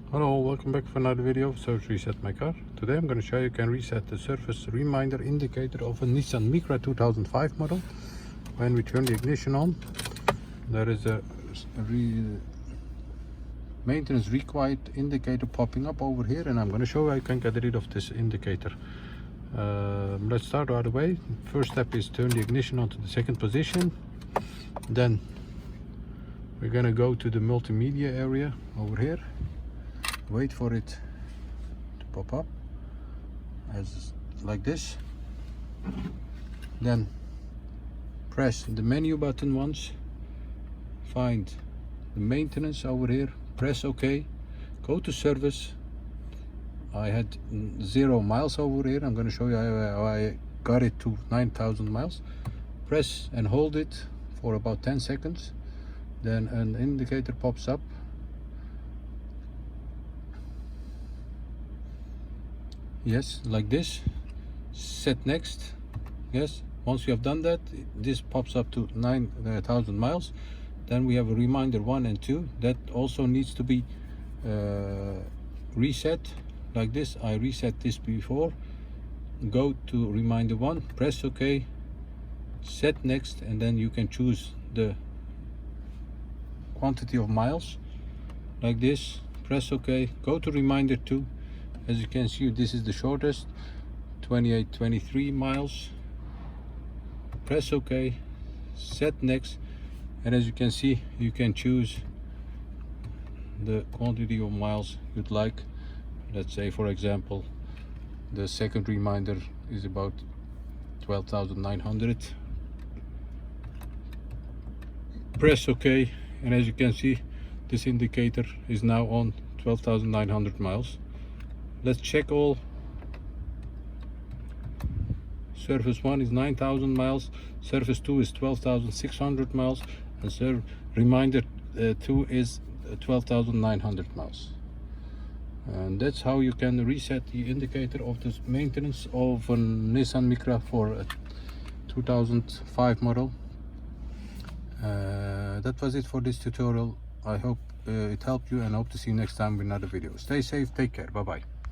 Hello, welcome back for another video of Service Reset My Car. Today I'm going to show you can reset the surface reminder indicator of a Nissan Micra 2005 model. When we turn the ignition on, there is a maintenance required indicator popping up over here, and I'm going to show you how you can get rid of this indicator. Let's start right away. First step is turn the ignition on to the second position. Then we're going to go to the multimedia area over here. Wait for it to pop up as like this. Then press the menu button once, find the maintenance over here, press OK, go to service. I had 0 miles over here. I'm going to show you how I got it to 9,000 miles. Press and hold it for about 10 seconds, then an indicator pops up. Yes, like this. Set next. Yes, once you have done that, this pops up to 9,000 miles. Then we have a reminder 1 and 2 that also needs to be reset like this. I reset this before. Go to reminder 1, press OK, set next, and then you can choose the quantity of miles like this. Press OK, go to reminder 2. As you can see, this is the shortest, 23 miles. Press OK, set next, and as you can see, you can choose the quantity of miles you'd like. Let's say, for example, the second reminder is about 12,900. Press OK, and as you can see, this indicator is now on 12,900 miles. Let's check all. Surface 1 is 9,000 miles, surface 2 is 12,600 miles, and reminder 2 is 12,900 miles. And that's how you can reset the indicator of this maintenance of a Nissan Micra for a 2005 model. That was it for this tutorial. I hope it helped you, and hope to see you next time with another video. Stay safe, take care, bye bye.